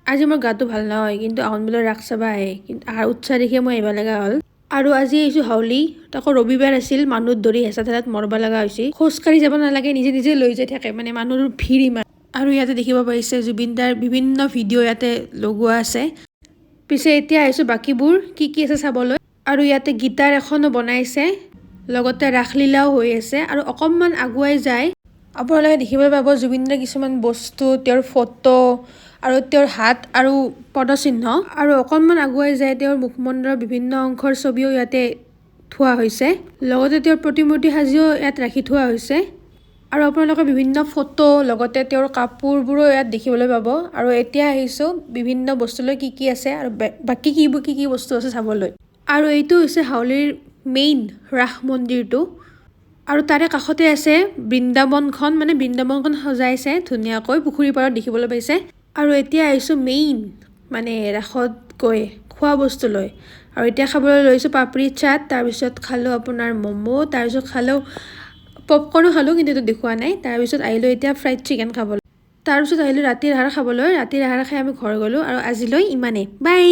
আজি মোৰ গাটো ভাল নহয় কিন্তু আহোনবিলাক ৰাস চাব আহে কিন্তু আহাৰ উৎসাহ দেখি মই আহিব লগা হ'ল আৰু আজি আহিছোঁ হাউলি তাকো ৰবিবাৰ আছিল মানুহ ধৰি হেঁচা ঠেলাত মৰব লগা হৈছে খোজকাঢ়ি যাব নালাগে নিজে নিজে লৈ যাই থাকে মানে মানুহৰ ভিৰ ইমান আৰু ইয়াতে দেখিব পাৰিছে জুবিন দাৰ বিভিন্ন ভিডিঅ' ইয়াতে লগোৱা আছে পিছে এতিয়া আহিছোঁ বাকীবোৰ কি আছে চাবলৈ আৰু ইয়াতে গীটাৰ এখনো বনাইছে লগতে ৰাসলীলাও হৈ আছে আৰু অকণমান আগুৱাই যায় আপোনালোকে দেখিবলৈ পাব জুবিন দাৰ কিছুমান বস্তু তেওঁৰ ফটো আৰু তেওঁৰ হাত আৰু পদচিহ্ন আৰু অকণমান আগুৱাই যায় তেওঁৰ মুখমণ্ডলৰ বিভিন্ন অংশৰ ছবিও ইয়াতে থোৱা হৈছে লগতে তেওঁৰ প্ৰতিমূৰ্তি সাজিও ইয়াত ৰাখি থোৱা হৈছে আৰু আপোনালোকে বিভিন্ন ফটো লগতে তেওঁৰ কাপোৰবোৰো ইয়াত দেখিবলৈ পাব আৰু এতিয়া আহিছোঁ বিভিন্ন বস্তুলৈ কি আছে আৰু বাকী কি বস্তু আছে চাবলৈ আৰু এইটো হৈছে হাউলিৰ মেইন ৰাস মন্দিৰটো আৰু তাৰে কাষতে আছে বৃন্দাবনখন মানে বৃন্দাবনখন সজাইছে ধুনীয়াকৈ পুখুৰীৰ পাৰত দেখিবলৈ পাইছে আৰু এতিয়া আহিছোঁ মেইন মানে ৰাসত গৈ খোৱা বস্তু লৈ আৰু এতিয়া খাবলৈ লৈছোঁ পাপৰি চাট তাৰপিছত খালোঁ আপোনাৰ ম'ম' তাৰপিছত খালোঁ পপকৰ্নো খালোঁ কিন্তু এইটো দেখুওৱা নাই তাৰপিছত আহিলোঁ এতিয়া ফ্ৰাইড চিকেন খাবলৈ তাৰপিছত আহিলোঁ ৰাতিৰ আহাৰ খাবলৈ ৰাতিৰ আহাৰ খাই আমি ঘৰ গ'লোঁ আৰু আজিলৈ ইমানেই বাই